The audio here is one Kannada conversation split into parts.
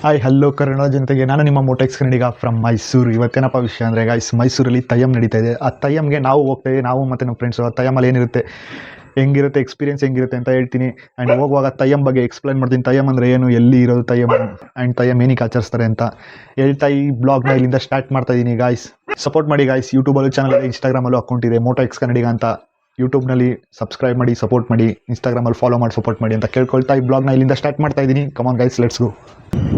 ಹಾಯ್ ಹಲೋ ಕನ್ನಡ ಜನತೆಗೆ ನಾನು ನಿಮ್ಮ ಮೋಟೆಕ್ಸ್ ಕನ್ನಡಿಗ ಫ್ರಮ್ ಮೈಸೂರು. ಇವತ್ತೇನಪ್ಪ ವಿಷಯ ಅಂದರೆ ಗೈಸ್, ಮೈಸೂರಲ್ಲಿ ತಯ್ಯಂ ನಡೀತಾ ಇದೆ. ಆ ತಯ್ಯಂಗೆ ನಾವು ಹೋಗ್ತಾ ಇದ್ದೀವಿ, ನಾವು ಮತ್ತು ನಮ್ಮ ಫ್ರೆಂಡ್ಸು. ಆ ತಯ್ಯಮಲ್ಲಿ ಏನಿರುತ್ತೆ, ಹೆಂಗಿರುತ್ತೆ, ಎಕ್ಸ್ಪೀರಿಯನ್ಸ್ ಹೆಂಗಿರುತ್ತೆ ಅಂತ ಹೇಳ್ತೀನಿ. ಆ್ಯಂಡ್ ಹೋಗುವಾಗ ತಯ್ಯಂ ಬಗ್ಗೆ ಎಕ್ಸ್ಪ್ಲೈನ್ ಮಾಡ್ತೀನಿ. ತಯ್ಯಂ ಅಂದರೆ ಏನು, ಎಲ್ಲಿ ಇರೋದು ತಯ್ಯಂ, ಆ್ಯಂಡ್ ತಯ್ಯಂ ಏನಕ್ಕೆ ಆಚರಿಸ್ತಾರೆ ಅಂತ ಹೇಳ್ತಾ ಈ ಬ್ಲಾಗ್ನ ಇಲ್ಲಿಂದ ಸ್ಟಾರ್ಟ್ ಮಾಡ್ತಾ ಇದ್ದೀನಿ. ಗಾಯ್ಸ್ ಸಪೋರ್ಟ್ ಮಾಡಿ ಗಾಯ್ಸ್. ಯೂಟ್ಯೂಬಲ್ಲೂ ಚಾನಲ್ ಇದೆ, ಇನ್ಸ್ಟಾಗ್ರಾಮಲ್ಲೂ ಅಕೌಂಟ್ ಇದೆ, ಮೋಟೆಕ್ಸ್ ಕನ್ನಡಿಗ ಅಂತ. ಯೂಟ್ಯೂಬ್ನಲ್ಲಿ ಸಬ್ಸ್ಕ್ರೈಬ್ ಮಾಡಿ, ಸಪೋರ್ಟ್ ಮಾಡಿ, ಇನ್ಸ್ಟಾಗ್ರಾಮಲ್ಲಿ ಫಾಲೋ ಮಾಡಿ, ಸಪೋರ್ಟ್ ಮಾಡಿ ಅಂತ ಕೇಳ್ಕೊಳ್ತಾ ಈ ಬ್ಲಾಗ್ನ ಇಲ್ಲಿಂದ ಸ್ಟಾರ್ಟ್ ಮಾಡ್ತಾ ಇದ್ದೀನಿ. ಕಮಾನ್ ಗೈಸ್, ಲೆಟ್ಸ್ ಗೋ.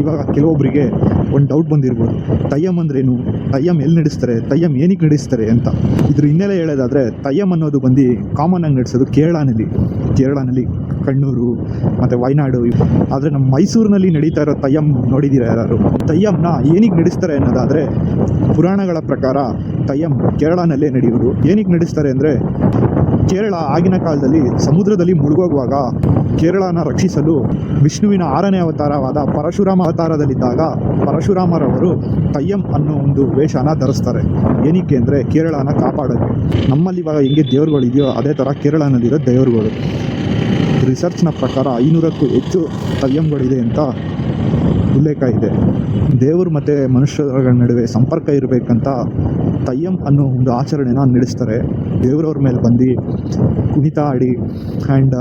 ಇವಾಗ ಕೆಲವೊಬ್ಬರಿಗೆ ಒಂದು ಡೌಟ್ ಬಂದಿರ್ಬೋದು, ತಯ್ಯಂ ಅಂದ್ರೇನು, ತಯ್ಯಂ ಎಲ್ಲಿ ನಡೆಸ್ತಾರೆ, ತಯ್ಯಂ ಏನಕ್ಕೆ ನಡೆಸ್ತಾರೆ ಅಂತ. ಇದ್ರ ಹಿನ್ನೆಲೆ ಹೇಳೋದಾದರೆ, ತಯ್ಯಂ ಅನ್ನೋದು ಬಂದು ಕಾಮನ್ ಆಗಿ ನಡೆಸೋದು ಕೇರಳನಲ್ಲಿ ಕಣ್ಣೂರು ಮತ್ತು ವಯನಾಡು. ಆದರೆ ನಮ್ಮ ಮೈಸೂರಿನಲ್ಲಿ ನಡೀತಾ ಇರೋ ತಯ್ಯಂ ನೋಡಿದ್ದೀರಾ ಯಾರು? ತಯ್ಯಂನ ಏನಕ್ಕೆ ನಡೆಸ್ತಾರೆ ಅನ್ನೋದಾದರೆ, ಪುರಾಣಗಳ ಪ್ರಕಾರ ತಯ್ಯಂ ಕೇರಳನಲ್ಲೇ ನಡೆಯೋದು. ಏನಕ್ಕೆ ನಡೆಸ್ತಾರೆ ಅಂದರೆ, ಕೇರಳ ಆಗಿನ ಕಾಲದಲ್ಲಿ ಸಮುದ್ರದಲ್ಲಿ ಮುಳುಗೋಗುವಾಗ ಕೇರಳನ ರಕ್ಷಿಸಲು ವಿಷ್ಣುವಿನ 6ನೇ ಅವತಾರವಾದ ಪರಶುರಾಮ ಅವತಾರದಲ್ಲಿದ್ದಾಗ ಪರಶುರಾಮರವರು ತಯ್ಯಂ ಅನ್ನೋ ಒಂದು ವೇಷನ ಧರಿಸ್ತಾರೆ. ಏನಕ್ಕೆ ಅಂದರೆ ಕೇರಳನ ಕಾಪಾಡೋಕ್ಕೆ. ನಮ್ಮಲ್ಲಿ ಇವಾಗ ಹೆಂಗೆ ದೇವರುಗಳಿದೆಯೋ ಅದೇ ಥರ ಕೇರಳನಲ್ಲಿರೋ ದೇವರುಗಳು. ರಿಸರ್ಚ್ನ ಪ್ರಕಾರ 500ಕ್ಕೂ ಹೆಚ್ಚು ತಯ್ಯಂಗಳಿದೆ ಅಂತ ಉಲ್ಲೇಖ ಇದೆ. ದೇವರು ಮತ್ತು ಮನುಷ್ಯರ ನಡುವೆ ಸಂಪರ್ಕ ಇರಬೇಕಂತ ತಯ್ಯಂ ಅನ್ನೋ ಒಂದು ಆಚರಣೆನ ನಡೆಸ್ತಾರೆ. ದೇವರವ್ರ ಮೇಲೆ ಬಂದು ಕುಣಿತ ಆಡಿ ಆ್ಯಂಡ್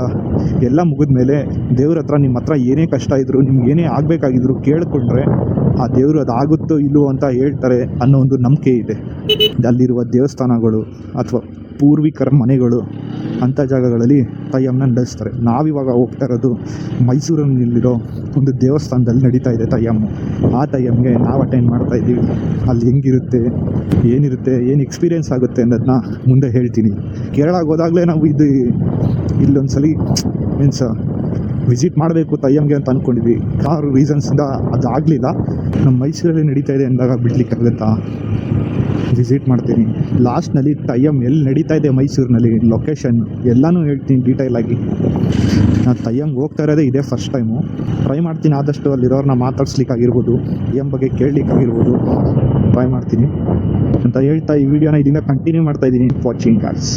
ಎಲ್ಲ ಮುಗಿದ ಮೇಲೆ ದೇವ್ರ ಹತ್ರ ನಿಮ್ಮ ಹತ್ರ ಏನೇ ಕಷ್ಟ ಇದ್ದರೂ, ನಿಮ್ಗೆ ಏನೇ ಆಗಬೇಕಾಗಿದ್ರು ಕೇಳಿಕೊಂಡ್ರೆ ಆ ದೇವರು ಅದಾಗುತ್ತೋ ಇಲ್ಲವೋ ಅಂತ ಹೇಳ್ತಾರೆ ಅನ್ನೋ ಒಂದು ನಂಬಿಕೆ ಇದೆ. ಅಲ್ಲಿರುವ ದೇವಸ್ಥಾನಗಳು ಅಥವಾ ಪೂರ್ವಿಕರ ಮನೆಗಳು ಅಂಥ ಜಾಗಗಳಲ್ಲಿ ತಯ್ಯಂನ ನಡೆಸ್ತಾರೆ. ನಾವಿವಾಗ ಹೋಗ್ತಾ ಇರೋದು ಮೈಸೂರಿನಲ್ಲಿರೋ ಒಂದು ದೇವಸ್ಥಾನದಲ್ಲಿ ನಡೀತಾ ಇದೆ ತಯ್ಯಮ್ಮು. ಆ ತಯ್ಯಂಗೆ ನಾವು ಅಟೆಂಡ್ ಮಾಡ್ತಾ ಇದ್ದೀವಿ. ಅಲ್ಲಿ ಹೆಂಗಿರುತ್ತೆ, ಏನಿರುತ್ತೆ, ಏನು ಎಕ್ಸ್ಪೀರಿಯೆನ್ಸ್ ಆಗುತ್ತೆ ಅನ್ನೋದನ್ನ ಮುಂದೆ ಹೇಳ್ತೀನಿ. ಕೇರಳಕ್ಕೆ ಹೋದಾಗಲೇ ನಾವು ಇಲ್ಲೊಂದ್ಸಲಿ ಮೀನ್ಸ್ ವಿಸಿಟ್ ಮಾಡಬೇಕು ತಯ್ಯಂಗೆ ಅಂತ ಅಂದ್ಕೊಂಡಿದ್ವಿ. ಕಾರು ರೀಸನ್ಸಿಂದ ಅದು ಆಗಲಿಲ್ಲ. ನಮ್ಮ ಮೈಸೂರಲ್ಲಿ ನಡೀತಾ ಇದೆ ಅಂದಾಗ ಬಿಡ್ಲಿಕ್ಕಾಗುತ್ತಾ? ವಿಸಿಟ್ ಮಾಡ್ತೀನಿ. ಲಾಸ್ಟ್ನಲ್ಲಿ ತಯ್ಯಂ ಎಲ್ಲಿ ನಡೀತಾ ಇದೆ ಮೈಸೂರಿನಲ್ಲಿ, ಲೊಕೇಶನ್ ಎಲ್ಲನೂ ಹೇಳ್ತೀನಿ ಡೀಟೇಲಾಗಿ. ನಾನು ತಯ್ಯಂಗೆ ಹೋಗ್ತಾ ಇರೋದೇ ಇದೇ ಫಸ್ಟ್ ಟೈಮು. ಟ್ರೈ ಮಾಡ್ತೀನಿ ಆದಷ್ಟು ಅಲ್ಲಿರೋರನ್ನ ಮಾತಾಡ್ಸ್ಲಿಕ್ಕಾಗಿರ್ಬೋದು, ತಯ್ಯಂ ಬಗ್ಗೆ ಕೇಳಲಿಕ್ಕಾಗಿರ್ಬೋದು ಟ್ರೈ ಮಾಡ್ತೀನಿ ಅಂತ ಹೇಳ್ತಾ ಈ ವಿಡಿಯೋನ ಇದರಿಂದ ಕಂಟಿನ್ಯೂ ಮಾಡ್ತಾ ಇದ್ದೀನಿ. Watching guys.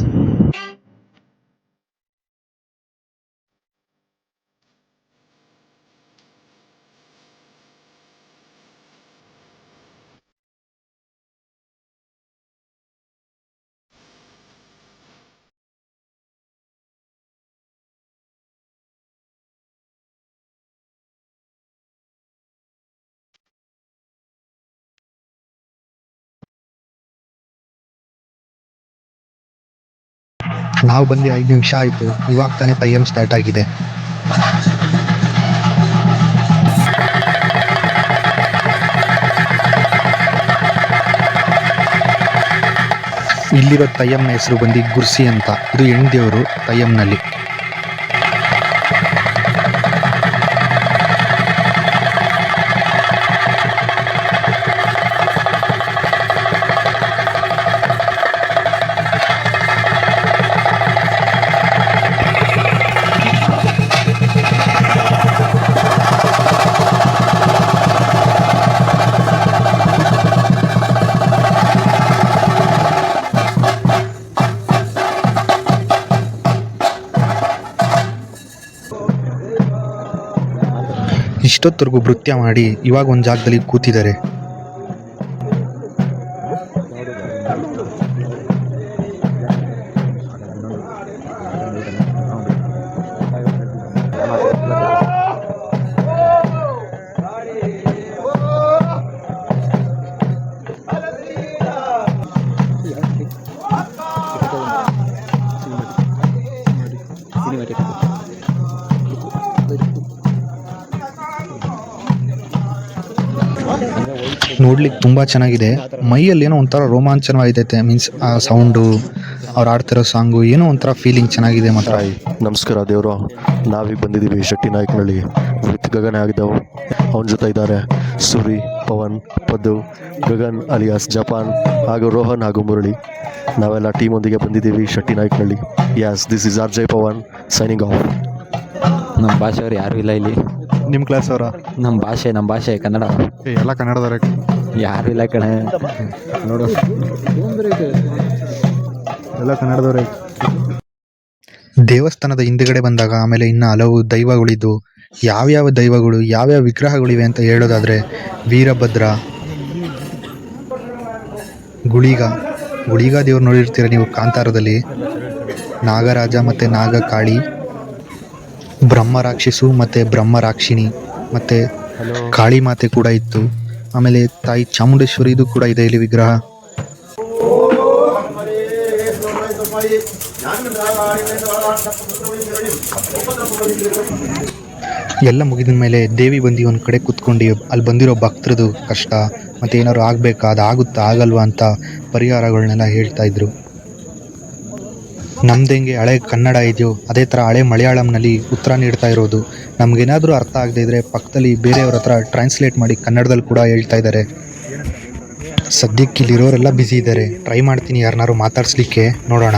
ನಾವು ಬಂದು 5 ನಿಮಿಷ ಆಯಿತು. ಇವಾಗ ತಾನೇ ತಯ್ಯಂ ಸ್ಟಾರ್ಟ್ ಆಗಿದೆ. ಇಲ್ಲಿರೋ ತಯ್ಯಂನ ಹೆಸರು ಬಂದು ಗುರ್ಸಿ ಅಂತ. ಇದು ಹೆಣ್ಣು ದೇವರು ತಯ್ಯಂನಲ್ಲಿ. ಇಷ್ಟೊತ್ತರೆಗೂ ನೃತ್ಯ ಮಾಡಿ ಇವಾಗ ಒಂದು ಜಾಗದಲ್ಲಿ ಕೂತಿದ್ದಾರೆ. ನೋಡ್ಲಿಕ್ಕೆ ತುಂಬ ಚೆನ್ನಾಗಿದೆ. ಮೈಯಲ್ಲಿ ಏನೋ ಒಂಥರ ರೋಮಾಂಚನವಾಗೈತೆ. ಮೀನ್ಸ್ ಆ ಸೌಂಡು, ಅವ್ರು ಆಡ್ತಿರೋ ಸಾಂಗು, ಏನೋ ಒಂಥರ ಫೀಲಿಂಗ್ ಚೆನ್ನಾಗಿದೆ ಮಾತ್ರ. ನಮಸ್ಕಾರ ದೇವರು. ನಾವೀಗ ಬಂದಿದ್ದೀವಿ ಶೆಟ್ಟಿನಾಯಕನಹಳ್ಳಿ ವಿತ್ ಗಗನ್ ಆಗಿದ್ದವು. ಅವನ ಜೊತೆ ಇದ್ದಾರೆ ಸುರಿ, ಪವನ್, ಪದ್ದು, ಗಗನ್ ಅಲಿಯಾಸ್ ಜಪಾನ್ ಹಾಗೂ ರೋಹನ್ ಹಾಗೂ ಮುರಳಿ. ನಾವೆಲ್ಲ ಟೀಮ್ ಒಂದಿಗೆ ಬಂದಿದ್ದೀವಿ Shettinayakanahalli. Yes, this is R Jai Pavan signing off. ನಮ್ಮ ಭಾಷೆಯವ್ರು ಯಾರೂ ಇಲ್ಲ ಇಲ್ಲಿ. ನಿಮ್ಮ ಕ್ಲಾಸ್ ಅವರ? ನಮ್ಮ ಭಾಷೆ ಕನ್ನಡ. ಎಲ್ಲ ಕನ್ನಡದವರೇ. ಯಾರು ಇಲ್ಲ ಕಣೆ, ನೋಡು ಎಲ್ಲ ಕನ್ನಡದವರೇ. ದೇವಸ್ಥಾನದ ಹಿಂದುಗಡೆ ಬಂದಾಗ ಆಮೇಲೆ ಇನ್ನು ಹಲವು ದೈವಗಳಿದ್ದು ಯಾವ್ಯಾವ ದೈವಗಳು ಯಾವ್ಯಾವ ವಿಗ್ರಹಗಳಿವೆ ಅಂತ ಹೇಳೋದಾದರೆ ವೀರಭದ್ರ, ಗುಳಿಗ ದೇವ್ರು ನೋಡಿರ್ತೀರ ನೀವು ಕಾಂತಾರದಲ್ಲಿ, ನಾಗರಾಜ ಮತ್ತು ನಾಗಕಾಳಿ, ಬ್ರಹ್ಮರಾಕ್ಷಸು ಮತ್ತು ಬ್ರಹ್ಮರಾಕ್ಷಿಣಿ, ಮತ್ತು ಕಾಳಿ ಮಾತೆ ಕೂಡ ಇತ್ತು. ಆಮೇಲೆ ತಾಯಿ ಚಾಮುಂಡೇಶ್ವರಿದು ಕೂಡ ಇದೆ ಇಲ್ಲಿ ವಿಗ್ರಹ. ಎಲ್ಲ ಮುಗಿದ ಮೇಲೆ ದೇವಿ ಬಂದು ಒಂದು ಕಡೆ ಕೂತ್ಕೊಂಡು ಅಲ್ಲಿ ಬಂದಿರೋ ಭಕ್ತರದು ಕಷ್ಟ ಮತ್ತು ಏನಾದ್ರು ಆಗಬೇಕಾ, ಅದು ಆಗುತ್ತಾ ಆಗಲ್ವಾ ಅಂತ ಪರಿಹಾರಗಳನ್ನೆಲ್ಲ ಹೇಳ್ತಾ ಇದ್ರು. ನಮ್ದು ಹೆಂಗೆ ಹಳೆ ಕನ್ನಡ ಇದೆಯೋ ಅದೇ ಥರ ಹಳೆ ಮಲಯಾಳಂನಲ್ಲಿ ಉತ್ತರ ನೀಡ್ತಾ ಇರೋದು. ನಮಗೇನಾದರೂ ಅರ್ಥ ಆಗದೇ ಇದ್ದರೆ ಪಕ್ಕದಲ್ಲಿ ಬೇರೆಯವ್ರ ಹತ್ರ ಟ್ರಾನ್ಸ್ಲೇಟ್ ಮಾಡಿ ಕನ್ನಡದಲ್ಲಿ ಕೂಡ ಹೇಳ್ತಾ ಇದ್ದಾರೆ. ಸದ್ಯಕ್ಕೆ ಇಲ್ಲಿರೋರೆಲ್ಲ ಬ್ಯುಸಿ ಇದ್ದಾರೆ. ಟ್ರೈ ಮಾಡ್ತೀನಿ ಯಾರನ್ನಾರು ಮಾತಾಡಿಸ್ಲಿಕ್ಕೆ, ನೋಡೋಣ.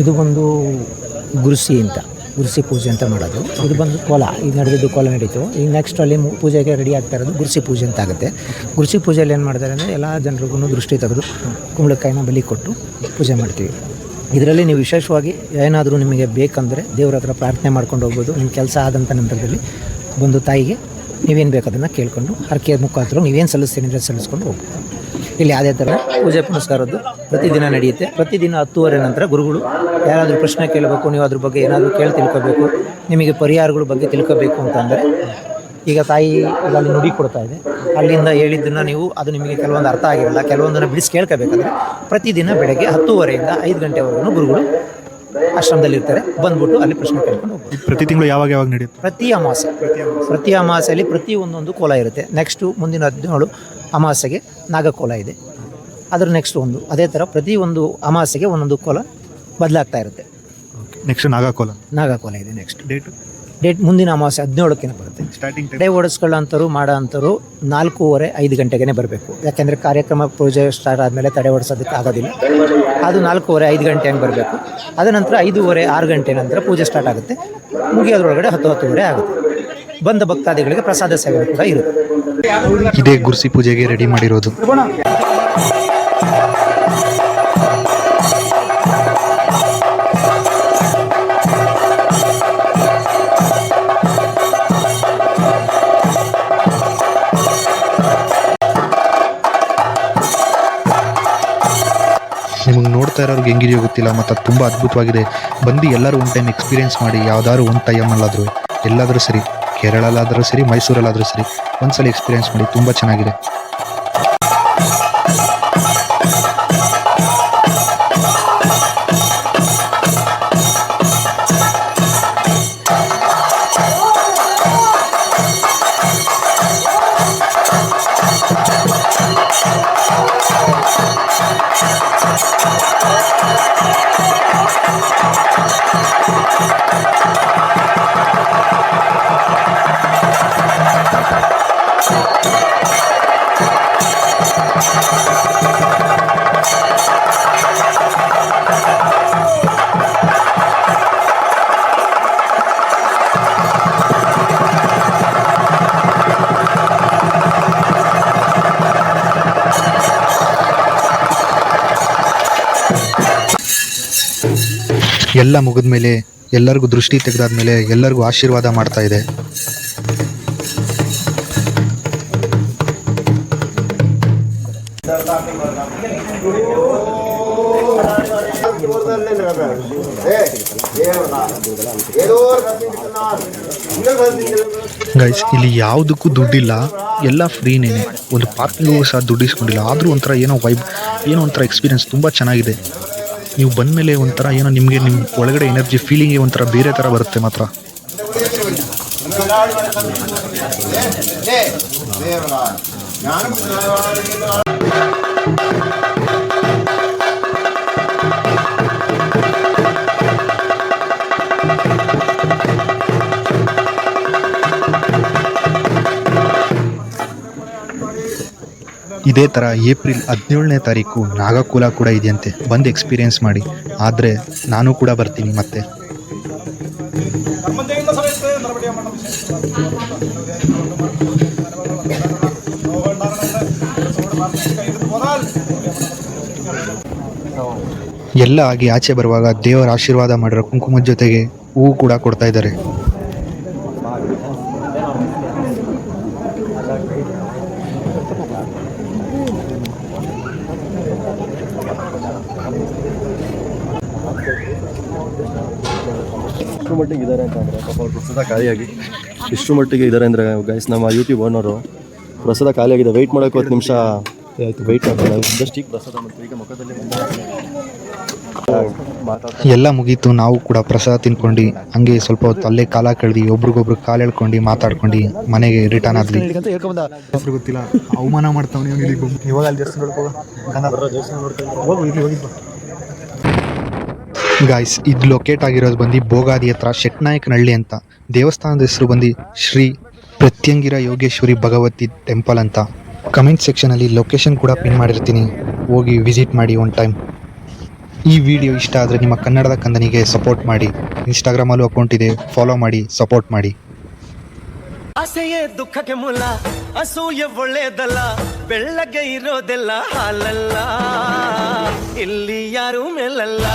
ಇದು ಬಂದು ಗುರುಸಿ ಅಂತ, ಗುರುಸಿ ಪೂಜೆ ಅಂತ ಮಾಡೋದು. ಇದು ಬಂದು ಕೋಲ, ಈಗ ನಡೆದಿದ್ದು ಕೋಲ ನಡೀತು. ಈಗ ನೆಕ್ಸ್ಟ್ ಅಲ್ಲಿ ಪೂಜೆಗೆ ರೆಡಿ ಆಗ್ತಾ ಇರೋದು ಗುರುಸಿ ಪೂಜೆ ಅಂತ ಆಗುತ್ತೆ. ಗುರುಸಿ ಪೂಜೆಯಲ್ಲಿ ಏನು ಮಾಡ್ತಾರೆ ಅಂದರೆ ಎಲ್ಲ ಜನರಿಗೂ ದೃಷ್ಟಿ ತೆಗೆದು ಕುಂಬಳಕಾಯಿನ ಬಲಿ ಕೊಟ್ಟು ಪೂಜೆ ಮಾಡ್ತೀವಿ. ಇದರಲ್ಲಿ ನೀವು ವಿಶೇಷವಾಗಿ ಏನಾದರೂ ನಿಮಗೆ ಬೇಕಂದರೆ ದೇವ್ರ ಹತ್ರ ಪ್ರಾರ್ಥನೆ ಮಾಡ್ಕೊಂಡು ಹೋಗ್ಬೋದು. ನಿಮ್ಮ ಕೆಲಸ ಆದಂಥ ನಂತರದಲ್ಲಿ ಬಂದು ತಾಯಿಗೆ ನೀವೇನು ಬೇಕು ಅದನ್ನು ಕೇಳ್ಕೊಂಡು ಹರಕೆ ಮುಖಾಂತರ ನೀವೇನು ಸಲ್ಲಿಸ್ತೀನಿ ಅಂದರೆ ಸಲ್ಲಿಸ್ಕೊಂಡು ಹೋಗ್ಬೋದು. ಇಲ್ಲಿ ಯಾವುದೇ ಥರ ಪೂಜೆ ಪುನಸ್ಕಾರದ್ದು ಪ್ರತಿದಿನ ನಡೆಯುತ್ತೆ. ಪ್ರತಿದಿನ 10:30 ನಂತರ ಗುರುಗಳು ಯಾರಾದರೂ ಪ್ರಶ್ನೆ ಕೇಳಬೇಕು, ನೀವು ಅದ್ರ ಬಗ್ಗೆ ಏನಾದರೂ ತಿಳ್ಕೋಬೇಕು, ನಿಮಗೆ ಪರಿಹಾರಗಳ ಬಗ್ಗೆ ತಿಳ್ಕೋಬೇಕು ಅಂತಂದರೆ, ಈಗ ತಾಯಿ ಈಗ ಅಲ್ಲಿ ನುಡಿ ಕೊಡ್ತಾ ಇದೆ, ಅಲ್ಲಿಂದ ಹೇಳಿದ್ದನ್ನು ನೀವು ಅದು ನಿಮಗೆ ಕೆಲವೊಂದು ಅರ್ಥ ಆಗಿರಲ್ಲ, ಕೆಲವೊಂದನ್ನು ಬಿಡಿಸಿ ಕೇಳ್ಕೋಬೇಕಂದ್ರೆ ಪ್ರತಿದಿನ ಬೆಳಗ್ಗೆ 10:30 ಇಂದ 5 ಗಂಟೆವರೆಗೂ ಗುರುಗಳು ಆಶ್ರಮದಲ್ಲಿ ಇರ್ತಾರೆ. ಬಂದ್ಬಿಟ್ಟು ಅಲ್ಲಿ ಪ್ರಶ್ನೆ ಕೇಳ್ಕೊಂಡು ಹೋಗ್ತಾರೆ. ಪ್ರತಿ ತಿಂಗಳು ಯಾವಾಗ ನಡೆಯುತ್ತೆ? ಪ್ರತಿ ಅಮಾವಾಸ್ಯೆಯಲ್ಲಿ ಪ್ರತಿ ಒಂದೊಂದು ಕೋಲ ಇರುತ್ತೆ. ನೆಕ್ಸ್ಟು ಮುಂದಿನ 17 ಅಮಾವಾಸ್ಯೆಗೆ ನಾಗಕೋಲ ಇದೆ. ಅದರ ನೆಕ್ಸ್ಟ್ ಒಂದು ಅದೇ ಥರ ಪ್ರತಿ ಒಂದು ಅಮಾವಾಸ್ಯೆಗೆ ಒಂದೊಂದು ಕೋಲ ಬದಲಾಗ್ತಾ ಇರುತ್ತೆ. ನೆಕ್ಸ್ಟ್ ನಾಗಕೋಲ ಇದೆ. ನೆಕ್ಸ್ಟ್ ಡೇಟ್ ಮುಂದಿನ ಅಮಾವಾಸ್ಯೆ 17ಕ್ಕೆ ಬರುತ್ತೆ. ಸ್ಟಾರ್ಟಿಂಗ್ ತಡೆ ಓಡಿಸ್ಕೊಳ್ಳೋಂಥವ್ರು ಮಾಡೋ ಅಂಥವ್ರು 4:30-5 ಗಂಟೆಗೆ ಬರಬೇಕು. ಯಾಕೆಂದರೆ ಕಾರ್ಯಕ್ರಮ ಪೂಜೆ ಸ್ಟಾರ್ಟ್ ಆದಮೇಲೆ ತಡೆ ಓಡಿಸೋದಕ್ಕೆ ಆಗೋದಿಲ್ಲ. ಅದು 4:30-5 ಗಂಟೆ ಹಂಗೆ ಬರಬೇಕು. ಅದ ನಂತರ 5:30-6 ಗಂಟೆ ನಂತರ ಪೂಜೆ ಸ್ಟಾರ್ಟ್ ಆಗುತ್ತೆ. ಮುಗಿಯೋದ್ರೊಳಗಡೆ 10-10:30 ಆಗುತ್ತೆ. ಬಂದ ಭಕ್ತಾದಿಗಳಿಗೆ ಪ್ರಸಾದ ಸೇವೆ ಕೂಡ ಇರುತ್ತೆ. ಇದೇ ಗುರುಸಿ ಪೂಜೆಗೆ ರೆಡಿ ಮಾಡಿರೋದು. ನಿಮಗೆ ನೋಡ್ತಾ ಇರೋರ್ಗೆ ಹೆಂಗಿದೆಯೋ ಗೊತ್ತಿಲ್ಲ, ಮತ್ತು ಅದು ತುಂಬ ಅದ್ಭುತವಾಗಿದೆ. ಬಂದು ಎಲ್ಲರೂ ಒಂದು ಟೈಮ್ ಎಕ್ಸ್ಪೀರಿಯೆನ್ಸ್ ಮಾಡಿ, ಯಾವ್ದಾದ್ರು ಒಂದು ಟೈಮಲ್ಲಾದರೂ ಎಲ್ಲಾದರೂ ಸರಿ, ಕೇರಳಲ್ಲಾದರೂ ಸರಿ, ಮೈಸೂರಲ್ಲಾದರೂ ಸರಿ, ಒಂದ್ಸಲ ಎಕ್ಸ್ಪೀರಿಯೆನ್ಸ್ ಮಾಡಿ. ತುಂಬ ಚೆನ್ನಾಗಿದೆ. ಎಲ್ಲ ಮುಗಿದ ಮೇಲೆ ಎಲ್ಲರಿಗೂ ದೃಷ್ಟಿ ತೆಗೆದಾದ್ಮೇಲೆ ಎಲ್ಲರಿಗೂ ಆಶೀರ್ವಾದ ಮಾಡ್ತಾ ಇದೆ. ಗೈಸ್, ಇಲ್ಲಿ ಯಾವುದಕ್ಕೂ ದುಡ್ಡಿಲ್ಲ, ಎಲ್ಲ ಫ್ರೀನೇ. ಒಂದು ಪಾರ್ಕಿಂಗು ಸಹ ದುಡ್ಡು ಇಸ್ಕೊಂಡಿಲ್ಲ. ಆದರೂ ಒಂಥರ ಏನೋ ವೈಬ್, ಏನೋ ಒಂಥರ ಎಕ್ಸ್ಪೀರಿಯನ್ಸ್ ತುಂಬ ಚೆನ್ನಾಗಿದೆ. ನೀವು ಬಂದಮೇಲೆ ಒಂಥರ ಏನೋ ನಿಮಗೆ ನಿಮ್ಮ ಒಳಗಡೆ ಎನರ್ಜಿ ಫೀಲಿಂಗೇ ಒಂಥರ ಬೇರೆ ಥರ ಬರುತ್ತೆ ಮಾತ್ರ. ಇದೇ ಥರ ಏಪ್ರಿಲ್ 17ನೇ ತಾರೀಕು ನಾಗಕುಲ ಕೂಡ ಇದೆಯಂತೆ. ಬಂದು ಎಕ್ಸ್ಪೀರಿಯೆನ್ಸ್ ಮಾಡಿ. ಆದರೆ ನಾನು ಕೂಡ ಬರ್ತೀನಿ ಮತ್ತೆ. ಎಲ್ಲ ಆಗಿ ಆಚೆ ಬರುವಾಗ ದೇವರ ಆಶೀರ್ವಾದ ಮಾಡಿರೋ ಕುಂಕುಮದ ಜೊತೆಗೆ ಹೂ ಕೂಡ ಕೊಡ್ತಾ ಇದ್ದಾರೆ. ಇಷ್ಟು ಮಟ್ಟಿಗೆ ಇದ್ದಾರೆ ಅಂತ ಅಂದರೆ ಪಾಪ ಅವ್ರು ಪ್ರಸಾದ ಖಾಲಿಯಾಗಿ ಇಷ್ಟು ಮಟ್ಟಿಗೆ ಇದ್ದಾರೆ ಅಂದರೆ ಗೈಸ್ ನಮ್ಮ ಯೂಟ್ಯೂಬ್ ಓನರು ಪ್ರಸಾದ ಖಾಲಿಯಾಗಿದೆ ವೆಯ್ಟ್ ಮಾಡೋಕೆ 10 ನಿಮಿಷ ಆಯಿತು ವೆಯ್ಟ್ ಮಾಡ್ತಾರೆ ಜಸ್ಟ್ ಈಗ ಪ್ರಸಾದ ಮತ್ತು ಈಗ ಮುಖದಲ್ಲಿ ಎಲ್ಲ ಮುಗೀತು. ನಾವು ಕೂಡ ಪ್ರಸಾದ ತಿನ್ಕೊಂಡು ಹಂಗೆ ಸ್ವಲ್ಪ ಹೊತ್ತು ಅಲ್ಲೇ ಕಾಲ ಕಳೆದು ಒಬ್ರಿಗೊಬ್ರು ಕಾಲು ಎಳ್ಕೊಂಡು ಮಾತಾಡ್ಕೊಂಡು ಮನೆಗೆ ರಿಟರ್ನ್ ಆದ್ವಿ. ಹೆಸರು ಗೊತ್ತಿಲ್ಲ, ಅವಮಾನ ಮಾಡ್ತಾವ್ ಇವಾಗ ಅಲ್ಲಿ ಗಾಯ್ಸ್ ಇದು ಲೊಕೇಟ್ ಆಗಿರೋದು ಬಂದು ಭೋಗಾದಿ ಹತ್ರ ಶೆಟ್ನಾಯಕನಹಳ್ಳಿ ಅಂತ. ದೇವಸ್ಥಾನದ ಹೆಸರು ಬಂದು ಶ್ರೀ ಪ್ರತ್ಯಂಗಿರ ಯೋಗೇಶ್ವರಿ ಭಗವತಿ ಟೆಂಪಲ್ ಅಂತ. ಕಮೆಂಟ್ ಸೆಕ್ಷನಲ್ಲಿ ಲೊಕೇಶನ್ ಕೂಡ ಪಿನ್ ಮಾಡಿರ್ತೀನಿ, ಹೋಗಿ ವಿಸಿಟ್ ಮಾಡಿ ಒನ್ ಟೈಮ್. ಈ ವಿಡಿಯೋ ಇಷ್ಟ ಆದರೆ ನಿಮ್ಮ ಕನ್ನಡದ ಕಂದನಿಗೆ ಸಪೋರ್ಟ್ ಮಾಡಿ. ಇನ್ಸ್ಟಾಗ್ರಾಮಲ್ಲೂ ಅಕೌಂಟ್ ಇದೆ, ಫಾಲೋ ಮಾಡಿ, ಸಪೋರ್ಟ್ ಮಾಡಿ. ಆಸೆಯೇ ದುಃಖಕ್ಕೆ ಮೂಲ, ಅಸೂಯೆ ಒಳ್ಳೆಯದಲ್ಲ, ಬೆಳ್ಳಗೆ ಇರೋದೆಲ್ಲ ಹಾಲಲ್ಲ, ಇಲ್ಲಿ ಯಾರೂ ಮೇಲಲ್ಲ.